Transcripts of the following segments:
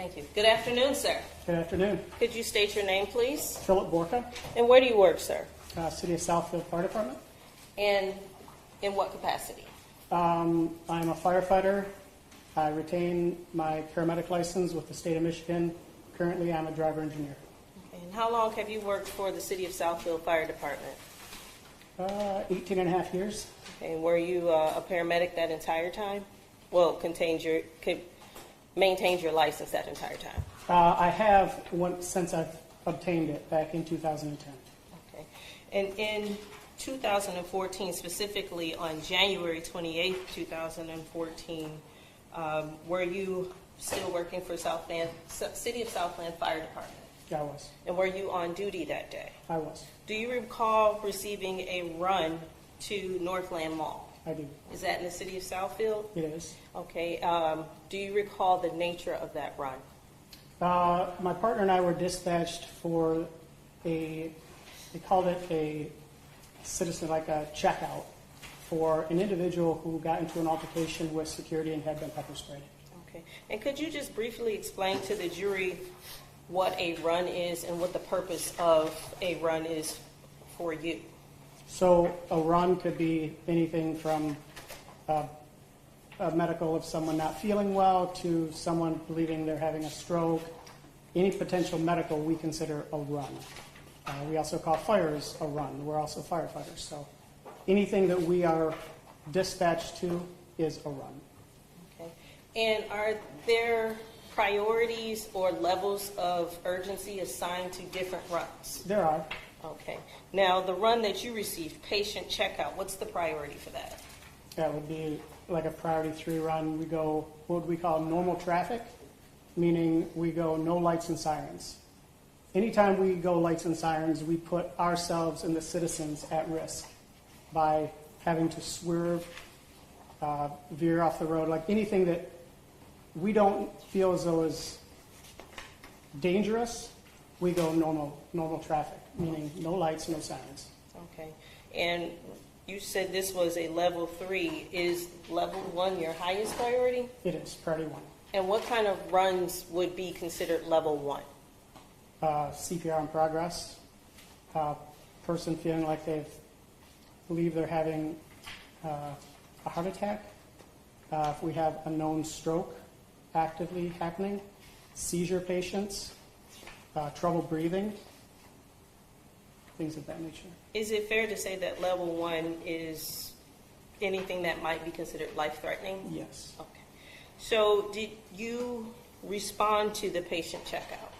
Thank you. Good afternoon, sir. Good afternoon. Could you state your name, please? Philip Borka, And where do you work, sir? City of Southfield Fire Department. And in what capacity? I'm a firefighter. I retain my paramedic license with the state of Michigan. Currently, I'm a driver engineer. Okay. And how long have you worked for the City of Southfield Fire Department? 18 and a half years. Okay. And were you a paramedic that entire time? Well, maintained your license that entire time? I have since I've obtained it back in 2010. Okay. And in 2014, specifically on January 28th, 2014, were you still working for City of Southland Fire Department? Yeah, I was. And were you on duty that day? I was. Do you recall receiving a run to Northland Mall? I do. Is that in the City of Southfield? It is. Okay. Do you recall the nature of that run? My partner and I were dispatched for they called it a citizen, like a checkout, for an individual who got into an altercation with security and had been pepper sprayed. Okay. And could you just briefly explain to the jury what a run is and what the purpose of a run is for you? So a run could be anything from a medical of someone not feeling well to someone believing they're having a stroke. Any potential medical we consider a run. We also call fires a run. We're also firefighters. So anything that we are dispatched to is a run. Okay. And are there priorities or levels of urgency assigned to different runs? There are. Okay. Now, the run that you received, patient checkout, what's the priority for that? That would be like a priority 3 run. We go what we call normal traffic, meaning we go no lights and sirens. Anytime we go lights and sirens, we put ourselves and the citizens at risk by having to swerve, veer off the road, like anything that we don't feel as though is dangerous, we go normal traffic, meaning no lights, no sirens. Okay. And you said this was a level 3. Is level 1 your highest priority? It is, priority 1. And what kind of runs would be considered level 1? CPR in progress, person feeling like believe they're having a heart attack, if we have a known stroke actively happening, seizure patients, trouble breathing, things of that nature. Is it fair to say that level 1 is anything that might be considered life-threatening? Yes. Okay. So did you respond to the patient checkout?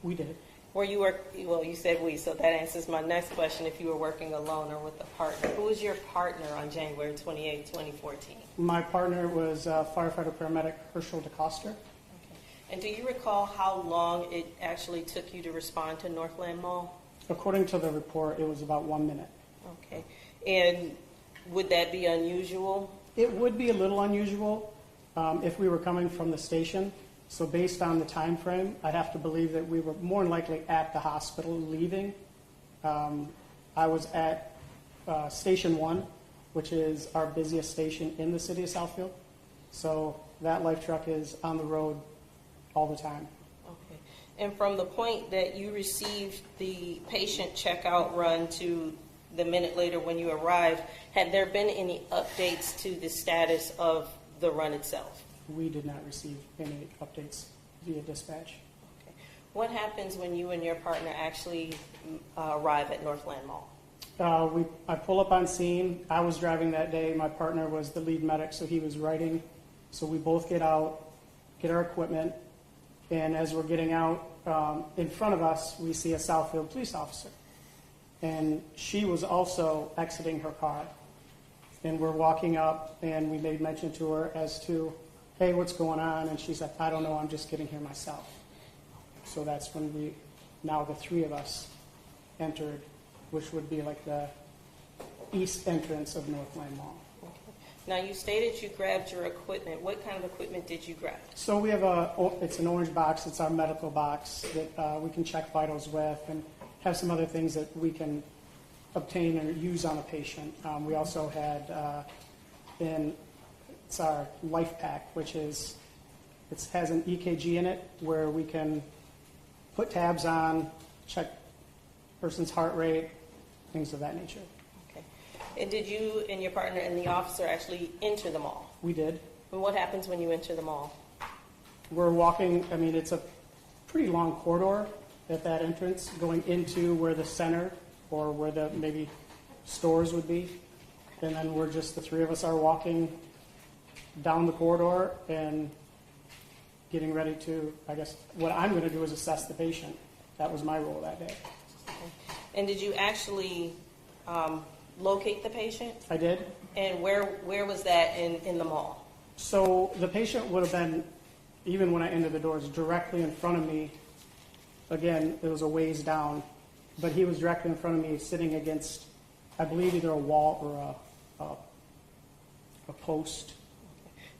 We did. Well, you said we, so that answers my next question, if you were working alone or with a partner. Who was your partner on January 28, 2014? My partner was firefighter paramedic Herschel DeCoster. Okay. And do you recall how long it actually took you to respond to Northland Mall? According to the report, it was about 1 minute. Okay. And would that be unusual? It would be a little unusual if we were coming from the station. So based on the time frame, I have to believe that we were more than likely at the hospital leaving. I was at Station 1, which is our busiest station in the city of Southfield. So that life truck is on the road all the time. Okay. And from the point that you received the patient checkout run to the minute later when you arrived, had there been any updates to the status of the run itself? We did not receive any updates via dispatch. Okay. What happens when you and your partner actually arrive at Northland Mall? I pull up on scene. I was driving that day. My partner was the lead medic, so he was writing. So we both get out, get our equipment, and as we're getting out, in front of us, we see a Southfield police officer. And she was also exiting her car. And we're walking up, and we made mention to her as to, hey, what's going on? And she's like, I don't know, I'm just getting here myself. So that's when now the 3 of us entered, which would be like the east entrance of Northland Mall. Okay. Now, you stated you grabbed your equipment. What kind of equipment did you grab? So we have it's an orange box. It's our medical box that we can check vitals with and have some other things that we can obtain or use on a patient. We also had it's our life pack, which is It has an EKG in it where we can put tabs on, check person's heart rate, things of that nature. Okay. And did you and your partner and the officer actually enter the mall? We did. And what happens when you enter the mall? We're walking, I mean, it's a pretty long corridor at that entrance going into where the center or where the maybe stores would be. And then we're just, the three of us are walking down the corridor and getting ready to, I guess, what I'm going to do is assess the patient. That was my role that day. Okay. And did you actually locate the patient? I did. And where was that in the mall? So the patient would have been, even when I entered the doors, directly in front of me. Again, it was a ways down, but he was directly in front of me sitting against, I believe, either a wall or a post.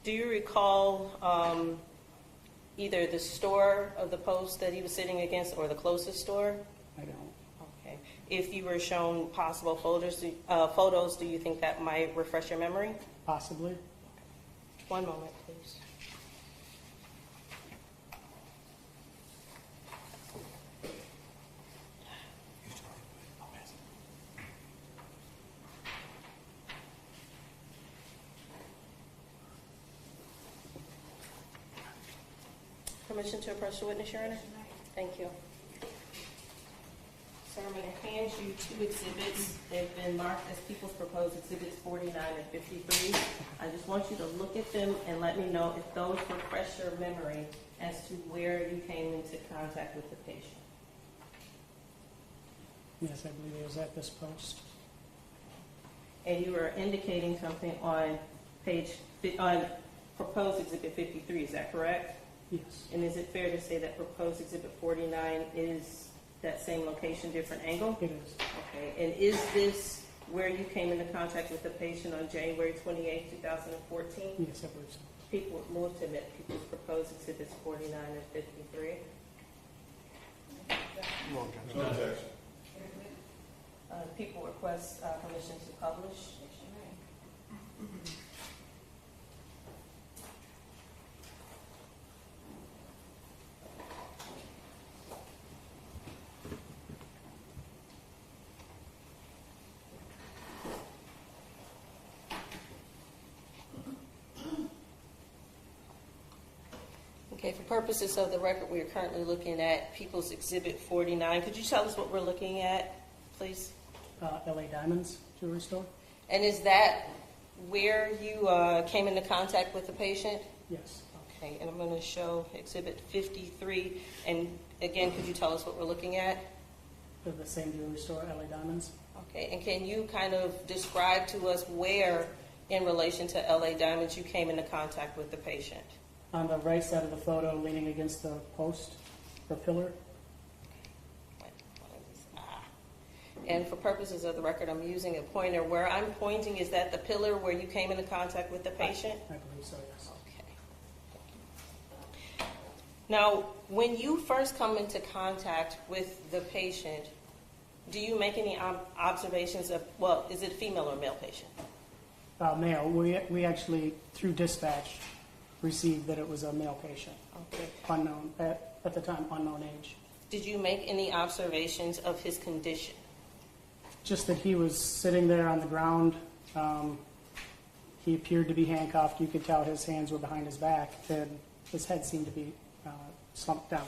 Do you recall either the store of the post that he was sitting against or the closest store? I don't. Okay. If you were shown possible photos, do you think that might refresh your memory? Possibly. One moment, please. Permission to approach the witness, Your Honor? Thank you. Sir, I'm going to hand you two exhibits. They've been marked as People's Proposed Exhibits 49 and 53. I just want you to look at them and let me know if those refresh your memory as to where you came into contact with the patient. Yes, I believe it was at this post. And you were indicating something on on Proposed Exhibit 53, is that correct? Yes. And is it fair to say that Proposed Exhibit 49 is that same location, different angle? It is. Okay, and is this where you came into contact with the patient on January 28, 2014? Yes, I believe so. People move to admit People's Proposed Exhibits 49 and 53. No objection. People request permission to publish. Okay, for purposes of the record, we are currently looking at People's Exhibit 49. Could you tell us what we're looking at, please? LA Diamonds Jewelry Store? And is that where you came into contact with the patient? Yes. Okay, and I'm going to show Exhibit 53. And again, could you tell us what we're looking at? The same jewelry store, LA Diamonds? Okay, and can you kind of describe to us where, in relation to LA Diamonds, you came into contact with the patient? On the right side of the photo, leaning against the post or pillar. And for purposes of the record, I'm using a pointer. Where I'm pointing, is that the pillar where you came into contact with the patient? I believe so, yes. Okay. Now, when you first come into contact with the patient, do you make any observations of, well, is it a female or male patient? Male. We actually, through dispatch, received that it was a male patient. Okay. Unknown, at the time, unknown age. Did you make any observations of his condition? Just that he was sitting there on the ground. He appeared to be handcuffed. You could tell his hands were behind his back, and his head seemed to be slumped down.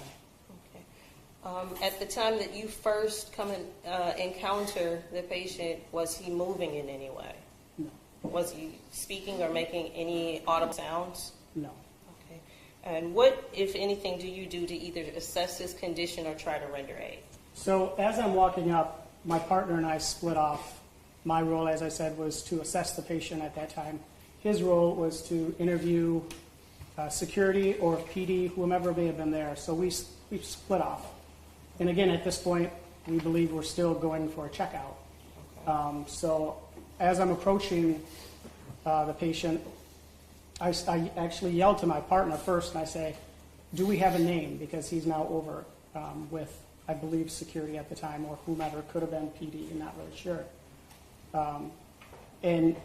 Okay. At the time that you first come and encounter the patient, was he moving in any way? No. Was he speaking or making any audible sounds? No. Okay. And what, if anything, do you do to either assess his condition or try to render aid? So as I'm walking up, my partner and I split off. My role, as I said, was to assess the patient at that time. His role was to interview security or PD, whomever may have been there. So we split off. And again, at this point, we believe we're still going for a checkout. Okay. So as I'm approaching the patient, I actually yelled to my partner first, and I say, do we have a name? Because he's now over with, I believe, security at the time, or whomever. Could have been PD, I'm not really sure. And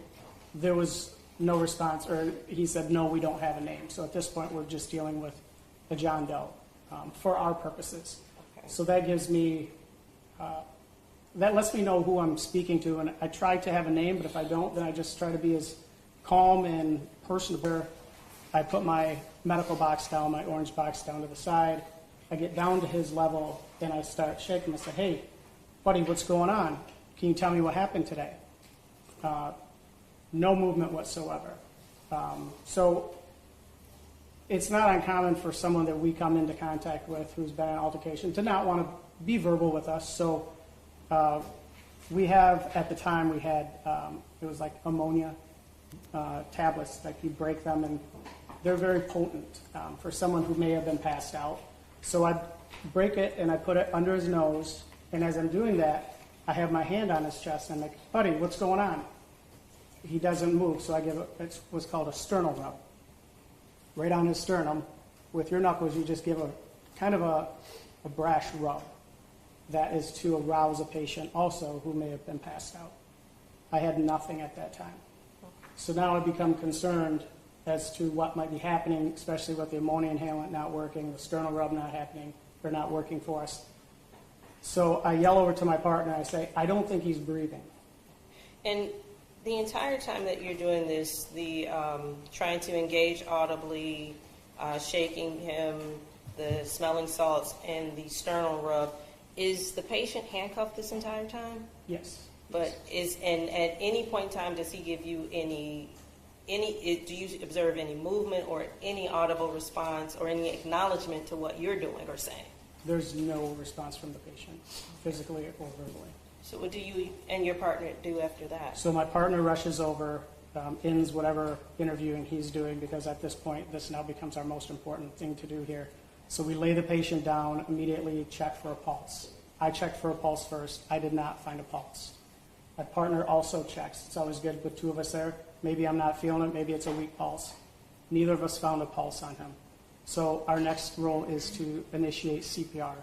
there was no response, or he said, no, we don't have a name. So at this point, we're just dealing with a John Doe for our purposes. Okay. So that gives me, that lets me know who I'm speaking to, and I try to have a name, but if I don't, then I just try to be as calm and personable. I put my medical box down, my orange box down to the side. I get down to his level, and I start shaking. I said, hey, buddy, what's going on? Can you tell me what happened today? No movement whatsoever. So it's not uncommon for someone that we come into contact with who's been in an altercation to not want to be verbal with us. So we have, at the time, we had, it was like ammonia tablets, like you break them, and they're very potent for someone who may have been passed out. So I break it and I put it under his nose, and as I'm doing that, I have my hand on his chest, and I'm like, buddy, what's going on? He doesn't move, so I give it's what's called a sternal rub. Right on his sternum, with your knuckles, you just give a kind of a brash rub. That is to arouse a patient also who may have been passed out. I had nothing at that time. So now I become concerned as to what might be happening, especially with the ammonia inhalant not working, the sternal rub not happening, or not working for us. So I yell over to my partner, I say, I don't think he's breathing. And the entire time that you're doing this, the trying to engage audibly, shaking him, the smelling salts, and the sternal rub, is the patient handcuffed this entire time? Yes. But and at any point in time, does he give you any, do you observe any movement or any audible response or any acknowledgement to what you're doing or saying? There's no response from the patient, physically or verbally. So what do you and your partner do after that? So my partner rushes over, ends whatever interviewing he's doing, because at this point, this now becomes our most important thing to do here. So we lay the patient down, immediately check for a pulse. I checked for a pulse first. I did not find a pulse. My partner also checks. It's always good with two of us there. Maybe I'm not feeling it. Maybe it's a weak pulse. Neither of us found a pulse on him. So our next role is to initiate CPR.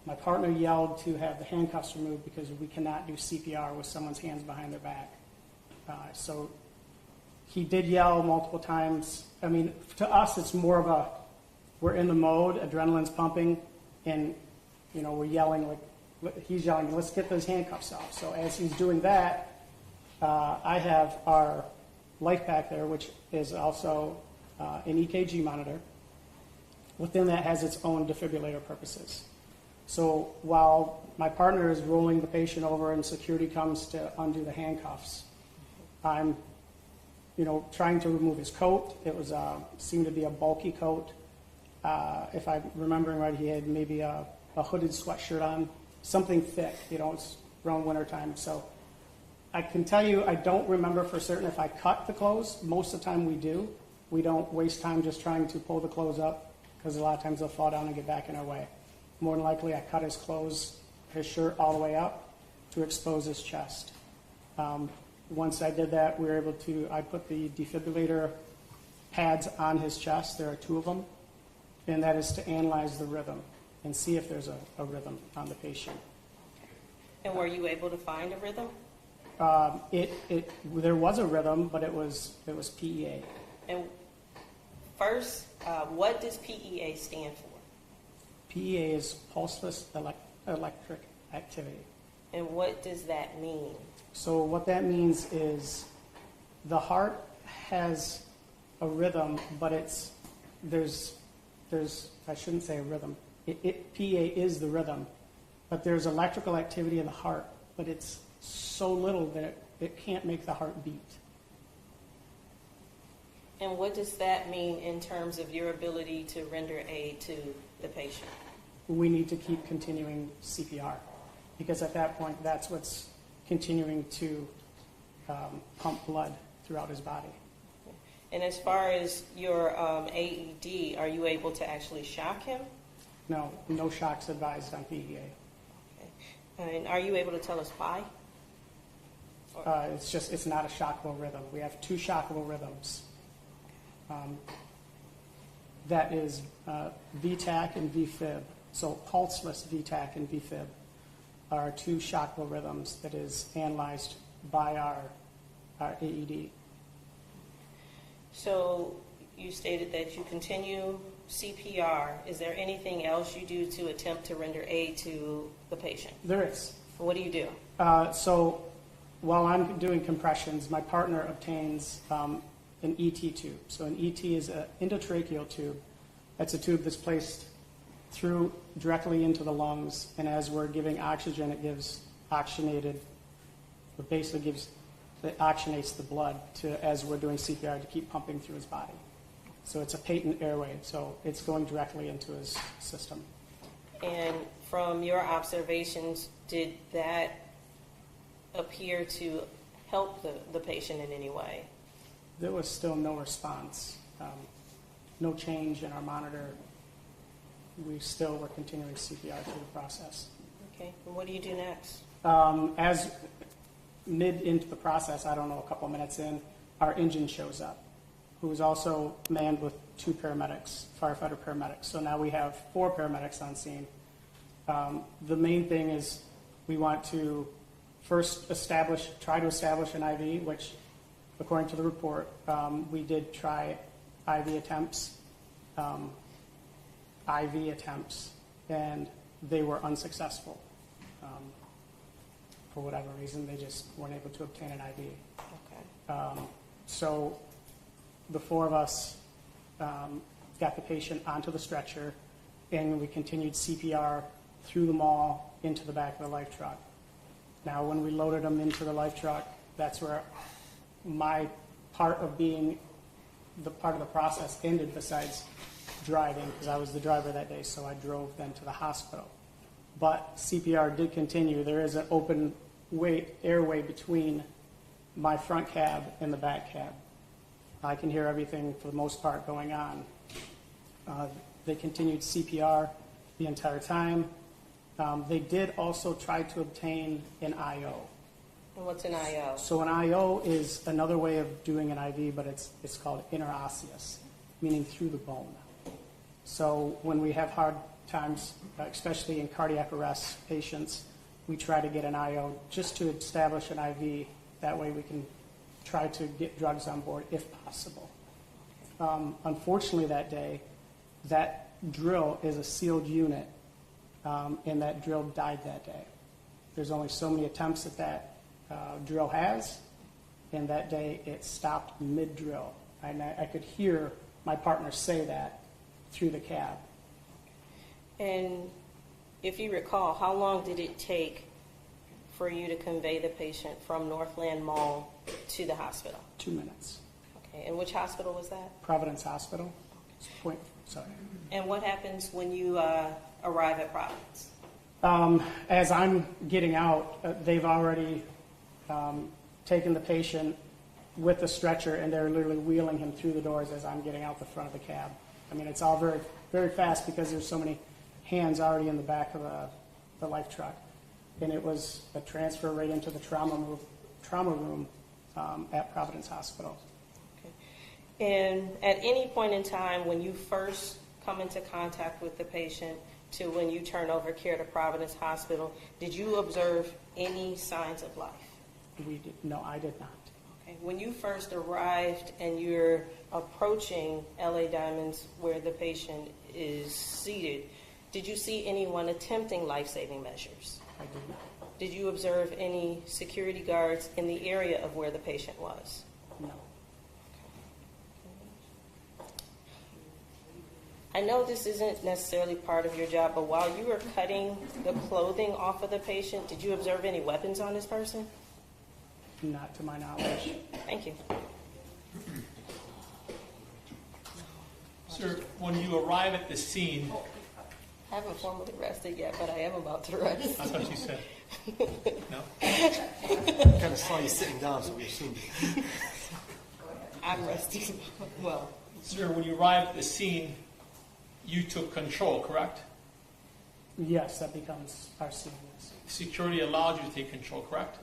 My partner yelled to have the handcuffs removed because we cannot do CPR with someone's hands behind their back. So he did yell multiple times. I mean, to us, it's more of a, we're in the mode, adrenaline's pumping, and, you know, we're yelling, like, he's yelling, let's get those handcuffs off. So as he's doing that, I have our life pack there, which is also an EKG monitor. Within that has its own defibrillator purposes. So while my partner is rolling the patient over and security comes to undo the handcuffs, I'm, you know, trying to remove his coat. It was seemed to be a bulky coat. If I'm remembering right, he had maybe a hooded sweatshirt on, something thick. You know, it's around wintertime. So I can tell you, I don't remember for certain if I cut the clothes. Most of the time we do. We don't waste time just trying to pull the clothes up, because a lot of times they'll fall down and get back in our way. More than likely, I cut his clothes, his shirt all the way up to expose his chest. Once I did that, we were able to, I put the defibrillator pads on his chest. There are 2 of them, and that is to analyze the rhythm and see if there's a rhythm on the patient. And were you able to find a rhythm? There was a rhythm, but it was PEA. And first, what does PEA stand for? PEA is pulseless electric activity. And what does that mean? So what that means is the heart has a rhythm, but there's I shouldn't say a rhythm. PEA is the rhythm, but there's electrical activity in the heart, but it's so little that it can't make the heart beat. And what does that mean in terms of your ability to render aid to the patient? We need to keep continuing CPR, because at that point, that's what's continuing to pump blood throughout his body. And as far as your AED, are you able to actually shock him? No shocks advised on PEA. Okay. And are you able to tell us why? It's not a shockable rhythm. We have 2 shockable rhythms. That is VTAC and VFib. So pulseless VTAC and VFib are 2 shockable rhythms that is analyzed by our AED. So you stated that you continue CPR. Is there anything else you do to attempt to render aid to the patient? There is. What do you do? So while I'm doing compressions, my partner obtains an ET tube. So an ET is an endotracheal tube. That's a tube that's placed through directly into the lungs, and as we're giving oxygen, it gives oxygenated, it basically it oxygenates the blood as we're doing CPR to keep pumping through his body. So it's a patent airway, so it's going directly into his system. And from your observations, did that appear to help the patient in any way? There was still no response, no change in our monitor. We still were continuing CPR through the process. Okay, and what do you do next? As mid into the process, I don't know, a couple of minutes in, our engine shows up, who is also manned with 2 paramedics, firefighter paramedics. So now we have 4 paramedics on scene. The main thing is we want to first try to establish an IV, which, according to the report, we did try IV attempts, and they were unsuccessful. For whatever reason, they just weren't able to obtain an IV. Okay. So the 4 of us got the patient onto the stretcher, and we continued CPR through the mall into the back of the life truck. Now, when we loaded them into the life truck, that's where my part of being the part of the process ended, besides driving, because I was the driver that day, so I drove them to the hospital. But CPR did continue. There is an open airway between my front cab and the back cab. I can hear everything for the most part going on. They continued CPR the entire time. They did also try to obtain an IO. And what's an IO? So an IO is another way of doing an IV, but it's called interosseous, meaning through the bone. So when we have hard times, especially in cardiac arrest patients, we try to get an IO just to establish an IV. That way we can try to get drugs on board if possible. Unfortunately that day, that drill is a sealed unit, and that drill died that day. There's only so many attempts that drill has, and that day it stopped mid-drill. And I could hear my partner say that through the cab. And if you recall, how long did it take for you to convey the patient from Northland Mall to the hospital? 2 minutes. Okay, and which hospital was that? Providence Hospital. Sorry. And what happens when you arrive at Providence? As I'm getting out, they've already taken the patient with the stretcher, and they're literally wheeling him through the doors as I'm getting out the front of the cab. I mean, it's all very, very fast because there's so many hands already in the back of the life truck. And it was a transfer right into the trauma room at Providence Hospital. Okay. And at any point in time when you first come into contact with the patient to when you turn over care to Providence Hospital, did you observe any signs of life? No, I did not. Okay. When you first arrived and you're approaching LA Diamonds where the patient is seated, did you see anyone attempting life-saving measures? I did not. Did you observe any security guards in the area of where the patient was? No. I know this isn't necessarily part of your job, but while you were cutting the clothing off of the patient, did you observe any weapons on this person? Not to my knowledge. Thank you. Sir, when you arrive at the scene, I haven't formally rested yet, but I am about to rest. that's what you said. No? I kind of saw you sitting down, so we assumed. I'm resting. Well, Sir, when you arrived at the scene, you took control, correct? Yes, that becomes our scene. Yes. Security allowed you to take control, correct?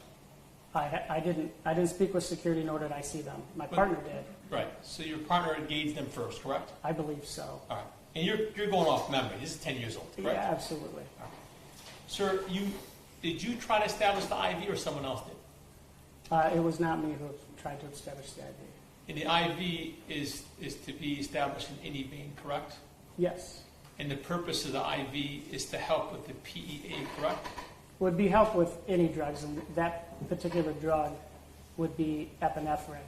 I didn't speak with security, nor did I see them. My partner did. Right. So your partner engaged them first, correct? I believe so. All right. And you're going off memory. This is 10 years old, correct? Yeah, absolutely. Sir, did you try to establish the IV or someone else did? It was not me who tried to establish the IV. And the IV is to be established in any vein, correct? Yes. And the purpose of the IV is to help with the PEA, correct? Would be help with any drugs, and that particular drug would be epinephrine.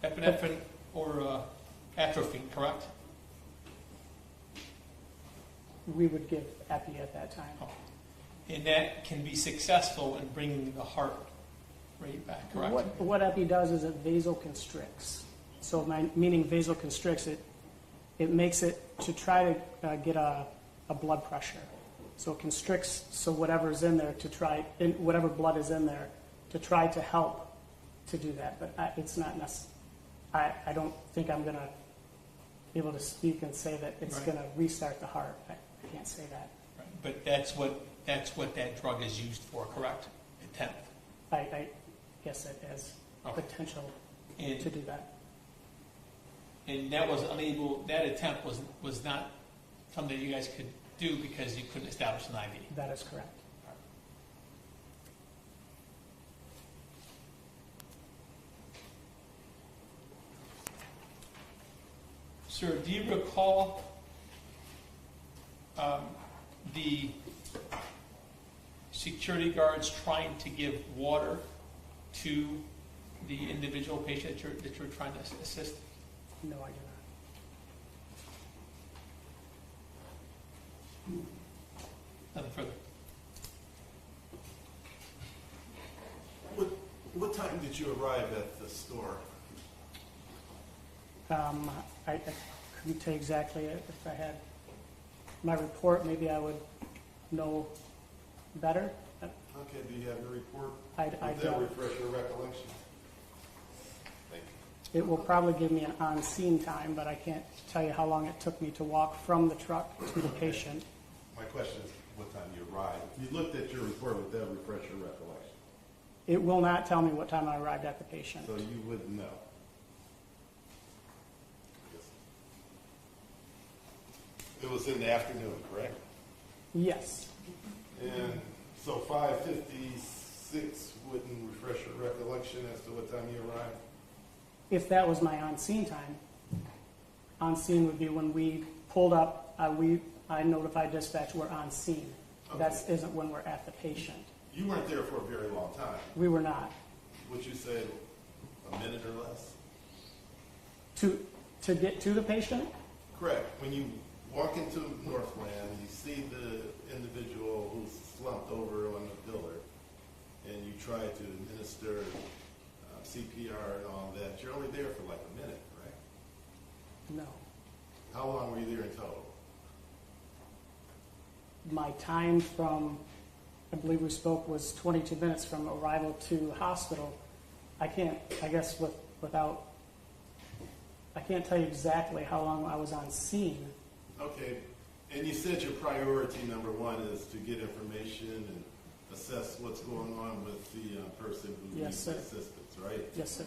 Epinephrine or atropine, correct? We would give epi at that time. And that can be successful in bringing the heart rate back, correct? What epi does is it vasoconstricts. So meaning vasoconstricts, it makes it to try to get a blood pressure. So it constricts, so whatever's in there to try, whatever blood is in there, to try to help to do that. But it's not necessary. I don't think I'm going to be able to speak and say that it's Right. going to restart the heart. I can't say that. Right. But that's what that drug is used for, correct? A tenth. I guess it has Okay. potential And to do that. And that was unable, that attempt was not something you guys could do because you couldn't establish an IV. That is correct. Sir, do you recall the security guards trying to give water to the individual patient that you're trying to assist? No, I do not. Nothing further. What time did you arrive at the store? I couldn't tell you exactly. If I had my report, maybe I would know better. Okay, do you have your report? I Would that don't. refresh your recollection? Thank you. It will probably give me an on-scene time, but I can't tell you how long it took me to walk from the truck to the patient. My question is, what time you arrived? If you looked at your report, would that refresh your recollection? It will not tell me what time I arrived at the patient. So you wouldn't know? Yes. It was in the afternoon, correct? Yes. And so 5:56 wouldn't refresh your recollection as to what time you arrived? If that was my on-scene time, on-scene would be when we pulled up, I notified dispatch we're on scene. That Okay. isn't when we're at the patient. You weren't there for a very long time. We were not. Would you say a minute or less? To get to the patient, Correct. When you walk into Northland, you see the individual who's slumped over on the pillar, and you try to administer CPR and all that. You're only there for like a minute, correct? no. How long were you there in total? My time from, I believe we spoke, was 22 minutes from arrival to hospital. I can't tell you exactly how long I was on scene. Okay. And you said your priority number one is to get information and assess what's going on with the person who Yes, needs sir. assistance, right? Yes, sir.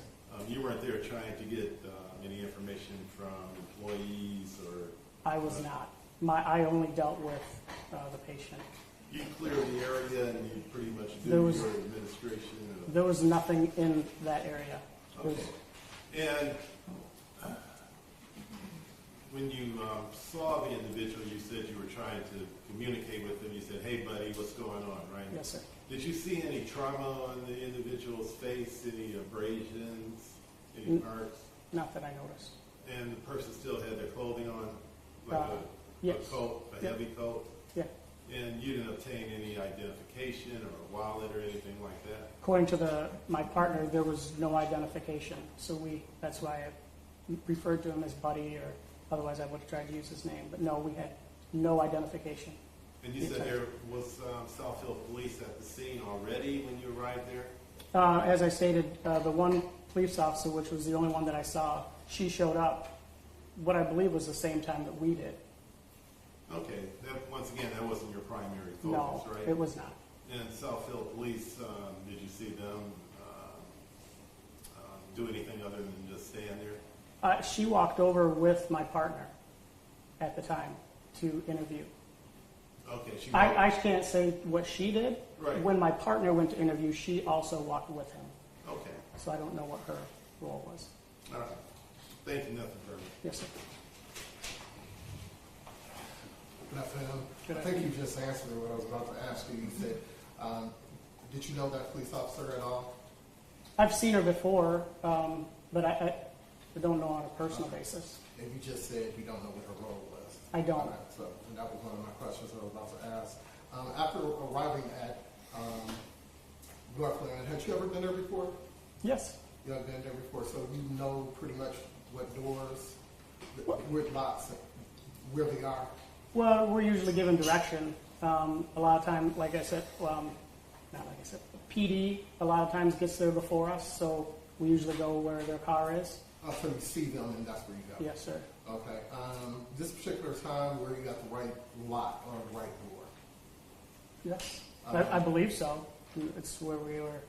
You weren't there trying to get any information from employees or... I was not. I only dealt with the patient. You cleared the area and you pretty much There do was- your administration. There was nothing in that area. There was- Okay. And when you saw the individual, you said you were trying to communicate with him. You said, "Hey, buddy, what's going on?" Right? Yes, sir. Did you see any trauma on the individual's face? Any abrasions? Any marks? Not that I noticed. And the person still had their clothing on, like a Yes. coat, a Yeah. heavy coat. Yeah. And you didn't obtain any identification or a wallet or anything like that? According to my partner, there was no identification. So that's why I referred to him as Buddy, or otherwise I would have tried to use his name. But no, we had no identification. And you said there was Southfield police at the scene already when you arrived there? As I stated, the one police officer, which was the only one that I saw, she showed up, what I believe was the same time that we did. Okay, once again, that wasn't your primary No, focus, right? it was not. And Southfield police, did you see them do anything other than just stand there? She walked over with my partner at the time to interview. Okay, she I can't say what she did. Right. When my partner went to interview, she also walked with him. Okay, So I don't know what role was. All right. Thank you, nothing further. Yes, sir. Good afternoon. Good I think you just answered what I was about to ask you. You said, did you know that police officer at all? I've seen her before, but I don't know on a personal basis. And you just said you don't know what her role was. I don't. Okay, so that was one of my questions that I was about to ask. After arriving at Northland, had you ever been there before? Yes. You haven't been there before, so you know pretty much what doors, what locks, where they are. Well, we're usually given direction. A lot of time, like I said, not like I said, PD a lot of times gets there before us, so we usually go where their car is. So you see them and that's where you go? Yes, sir. Okay. This particular time where you got the right lock on the right door? Yes. I believe so. It's where we were.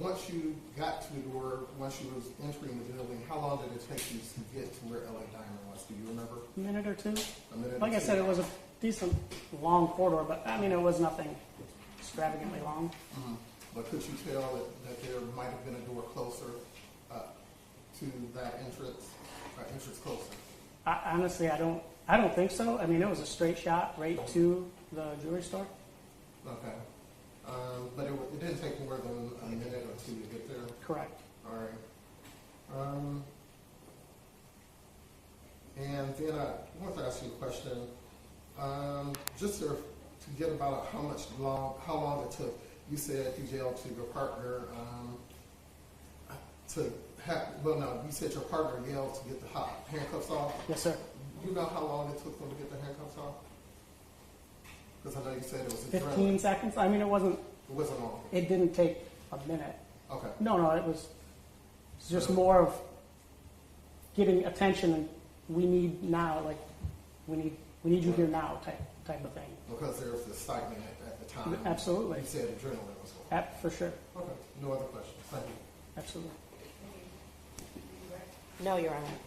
Once you got to the door, once you was entering the building, how long did it take you to get to where LA Diamond was? Do you remember? A minute or two. A minute? Like or I two? said, it was a decent long corridor, but I mean, it was nothing extravagantly long. Mhm. But could you tell that there might have been a door closer to that entrance, entrance closer? Honestly, I don't think so. I mean, it was a straight shot right to the jewelry store. Okay. But it didn't take more than a minute or two to get there? Correct. All right. And then I want to ask you a question. Just to get about how long it took. You said you yelled to your partner you said your partner yelled to get the handcuffs off. Yes, sir. You know how long it took them to get the handcuffs off? Because I know you said it was 15 seconds. I mean, it wasn't. It wasn't long. It didn't take a minute. Okay. No, it was just more of getting attention, and we need now, like we need you here now type of thing. Because there was excitement at the time. Absolutely. You said adrenaline was going. For sure. Okay. No other questions. Thank you. Absolutely. No, Your Honor.